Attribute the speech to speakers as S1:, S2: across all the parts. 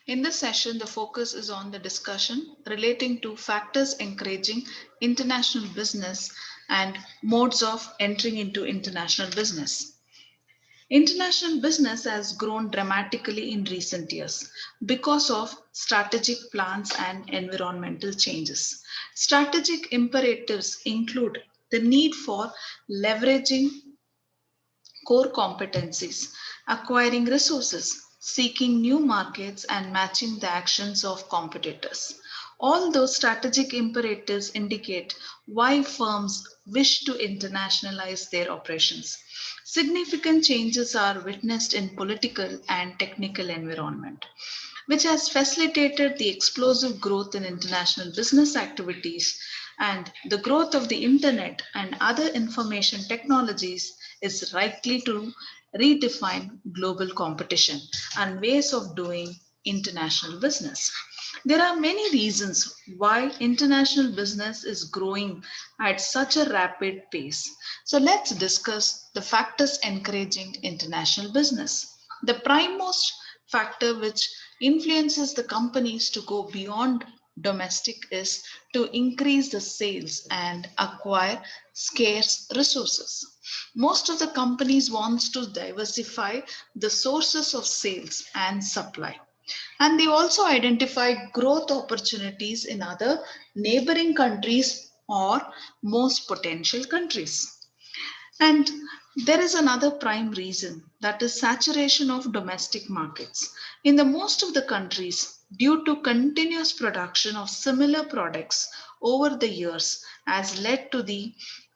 S1: In this session, the focus is on the discussion relating to factors encouraging international business and modes of entering into international business. International business has grown dramatically in recent years because of strategic plans and environmental changes. Strategic imperatives include the need for leveraging core competencies, acquiring resources, seeking new markets, and matching the actions of competitors. All those strategic imperatives indicate why firms wish to internationalize their operations. Significant changes are witnessed in political and technical environment, which has facilitated the explosive growth in international business activities, and the growth of the internet and other information technologies is likely to redefine global competition and ways of doing international business. There are many reasons why international business is growing at such a rapid pace. So let's discuss the factors encouraging international business. The primemost factor which influences the companies to go beyond domestic is to increase the sales and acquire scarce resources. Most of the companies wants to diversify the sources of sales and supply, and they also identify growth opportunities in other neighboring countries or most potential countries. And there is another prime reason, that is saturation of domestic markets. In the most of the countries, due to continuous production of similar products over the years has led to the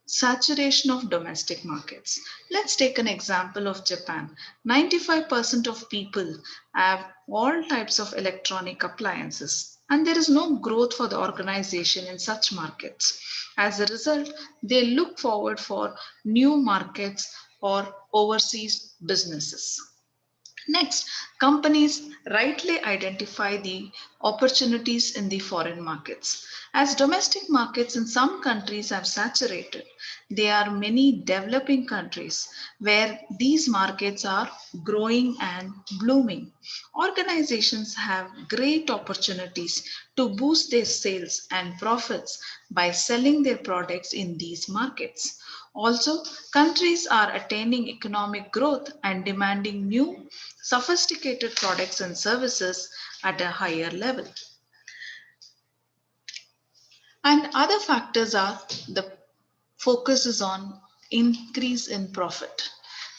S1: saturation of domestic markets. Let's take an example of Japan. 95% of people have all types of electronic appliances, and there is no growth for the organization in such markets. As a result, they look forward for new markets or overseas businesses. Next, companies rightly identify the opportunities in the foreign markets. As domestic markets in some countries have saturated, there are many developing countries where these markets are growing and blooming. Organizations have great opportunities to boost their sales and profits by selling their products in these markets. Also, countries are attaining economic growth and demanding new, sophisticated products and services at a higher level. And other factors are the focus is on increase in profit.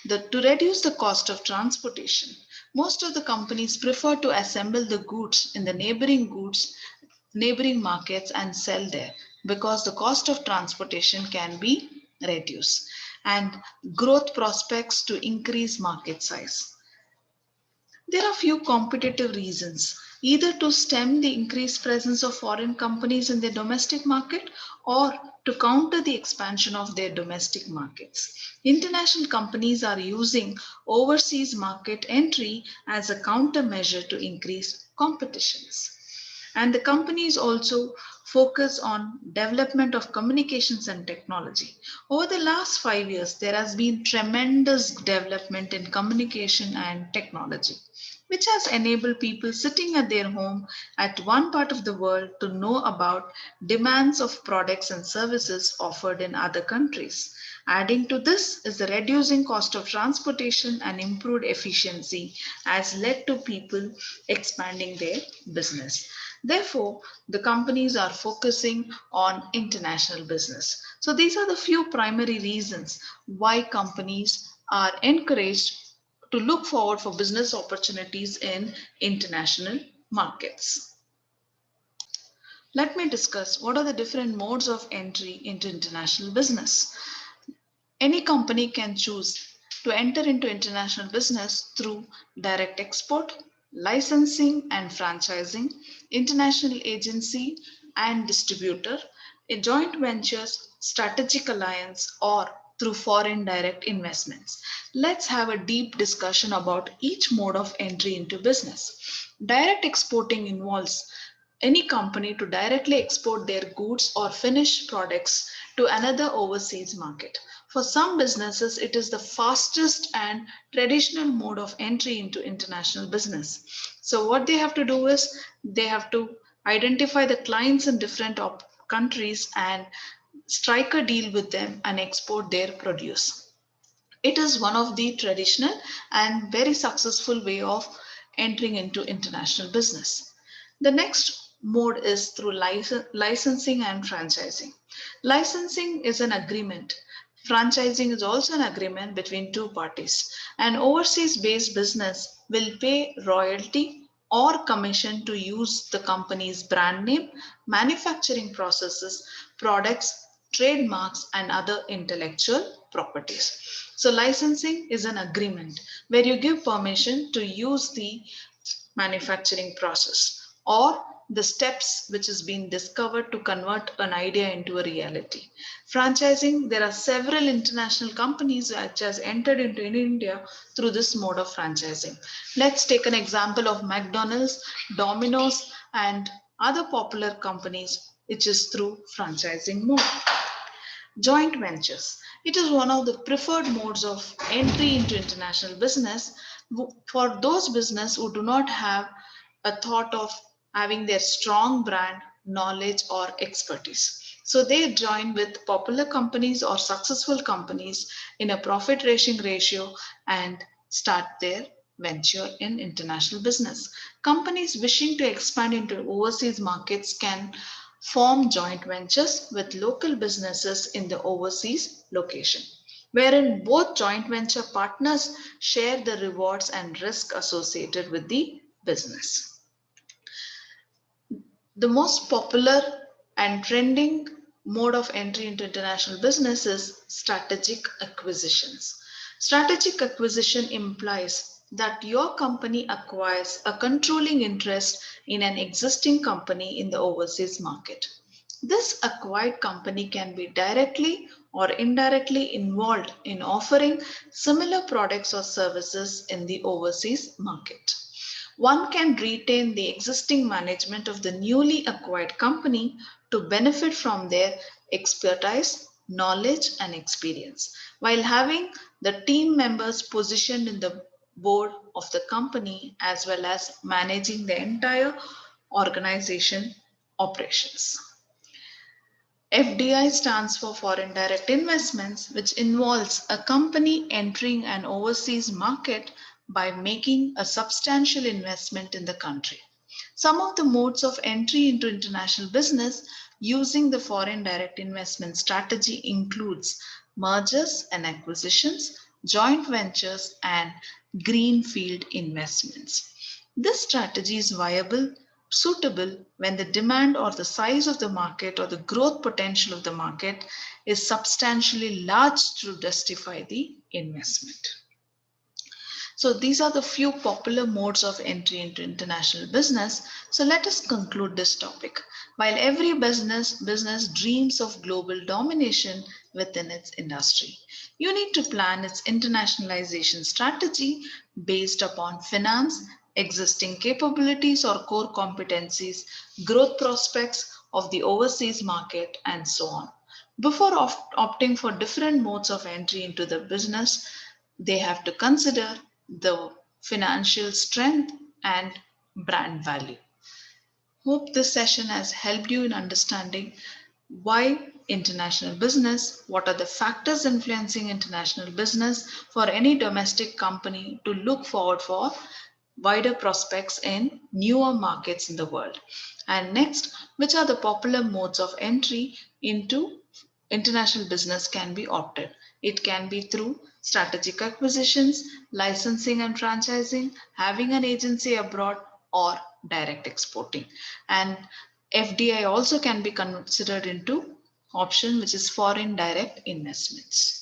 S1: To reduce the cost of transportation, most of the companies prefer to assemble the goods in the neighboring markets and sell there because the cost of transportation can be reduced, and growth prospects to increase market size. There are few competitive reasons, either to stem the increased presence of foreign companies in their domestic market or to counter the expansion of their domestic markets. International companies are using overseas market entry as a countermeasure to increase competitions. And the companies also focus on development of communications and technology. Over the last 5 years, there has been tremendous development in communication and technology, which has enabled people sitting at their home at one part of the world to know about demands of products and services offered in other countries. Adding to this is the reducing cost of transportation and improved efficiency has led to people expanding their business. Therefore, the companies are focusing on international business. So these are the few primary reasons why companies are encouraged to look forward for business opportunities in international markets. Let me discuss what are the different modes of entry into international business. Any company can choose to enter into international business through direct export, licensing and franchising, international agency and distributor, a joint ventures, strategic alliance, or through foreign direct investments. Let's have a deep discussion about each mode of entry into business. Direct exporting involves any company to directly export their goods or finished products to another overseas market. For some businesses, it is the fastest and traditional mode of entry into international business. So what they have to do is they have to identify the clients in different countries and strike a deal with them and export their produce. It is one of the traditional and very successful way of entering into international business. The next mode is through licensing and franchising. Licensing is an agreement. Franchising is also an agreement between two parties. An overseas based business will pay royalty or commission to use the company's brand name, manufacturing processes, products, trademarks, and other intellectual properties. So, licensing is an agreement where you give permission to use the manufacturing process or the steps which has been discovered to convert an idea into a reality. Franchising, there are several international companies which has entered into in India through this mode of franchising. Let's take an example of McDonald's, Domino's, and other popular companies which is through franchising mode. Joint ventures. It is one of the preferred modes of entry into international business for those business who do not have a thought of having their strong brand, knowledge, or expertise. So they join with popular companies or successful companies in a profit sharing ratio and start their venture in international business. Companies wishing to expand into overseas markets can form joint ventures with local businesses in the overseas location, wherein both joint venture partners share the rewards and risk associated with the business. The most popular and trending mode of entry into international business is strategic acquisitions. Strategic acquisition implies that your company acquires a controlling interest in an existing company in the overseas market. This acquired company can be directly or indirectly involved in offering similar products or services in the overseas market. One can retain the existing management of the newly acquired company to benefit from their expertise, knowledge, and experience, while having the team members positioned in the board of the company as well as managing the entire organization operations. FDI stands for Foreign Direct Investments, which involves a company entering an overseas market by making a substantial investment in the country. Some of the modes of entry into international business using the foreign direct investment strategy includes mergers and acquisitions, joint ventures, and greenfield investments. This strategy is viable, suitable when the demand or the size of the market or the growth potential of the market is substantially large to justify the investment. So these are the few popular modes of entry into international business. So let us conclude this topic. While every business dreams of global domination within its industry, you need to plan its internationalization strategy based upon finance, existing capabilities or core competencies, growth prospects of the overseas market, and so on. Before opting for different modes of entry into the business, they have to consider the financial strength and brand value. Hope this session has helped you in understanding why international business, what are the factors influencing international business for any domestic company to look forward for wider prospects in newer markets in the world. And next, which are the popular modes of entry into international business can be opted. It can be through strategic acquisitions, licensing and franchising, having an agency abroad, or direct exporting. And FDI also can be considered into option which is foreign direct investments.